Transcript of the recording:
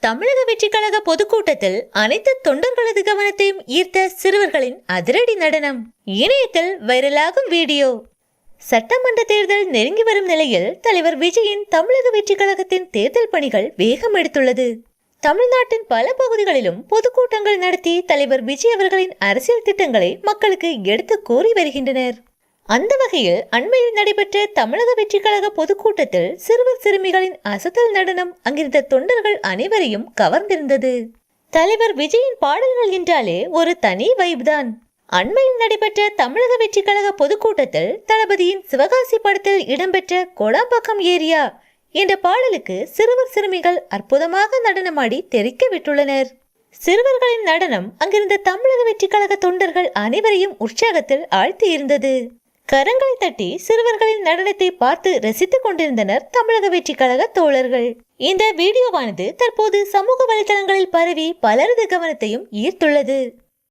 தமிழக வெற்றிக் கழக பொதுக்கூட்டத்தில் அனைத்து தொண்டர்களது கவனத்தையும் ஈர்த்த சிறுவர்களின் அதிரடி நடனம். இணையத்தில் வைரலாகும் வீடியோ. சட்டமன்ற தேர்தல் நெருங்கி வரும் நிலையில் தலைவர் விஜயின் தமிழக வெற்றிக் கழகத்தின் தேர்தல் பணிகள் வேகம் எடுத்துள்ளது. தமிழ்நாட்டின் பல பகுதிகளிலும் பொதுக்கூட்டங்கள் நடத்தி தலைவர் விஜய் அவர்களின் அரசியல் திட்டங்களை மக்களுக்கு எடுத்து கூறி வருகின்றனர். அந்த வகையில் அண்மையில் நடைபெற்ற தமிழக வெற்றிக் கழக பொதுக்கூட்டத்தில் சிறுவர் சிறுமிகளின் அசத்தல் நடனம் அங்கிருந்த தொண்டர்கள் அனைவரையும் கவர்ந்திருந்தது. தலைவர் விஜயின் பாடல்கள் என்றாலே ஒரு தனி வைப் தான். அண்மையில் நடைபெற்ற தமிழக வெற்றிக் கழக பொதுக்கூட்டத்தில் தளபதியின் சிவகாசி படத்தில் இடம்பெற்ற கோடாம்பாக்கம் ஏரியா என்ற பாடலுக்கு சிறுவர் சிறுமிகள் அற்புதமாக நடனமாடி தெரிக்க விட்டுள்ளனர். சிறுவர்களின் நடனம் அங்கிருந்த தமிழக வெற்றிக் கழக தொண்டர்கள் அனைவரையும் உற்சாகத்தில் ஆழ்த்தி இருந்தது. கரங்களை தட்டி சிறுவர்களின் நடனத்தை பார்த்து ரசித்துக் கொண்டிருந்தனர் தமிழக வெற்றிக் கழக தோழர்கள். இந்த வீடியோவானது தற்போது சமூக வலைதளங்களில் பரவி பலரது கவனத்தையும் ஈர்த்துள்ளது.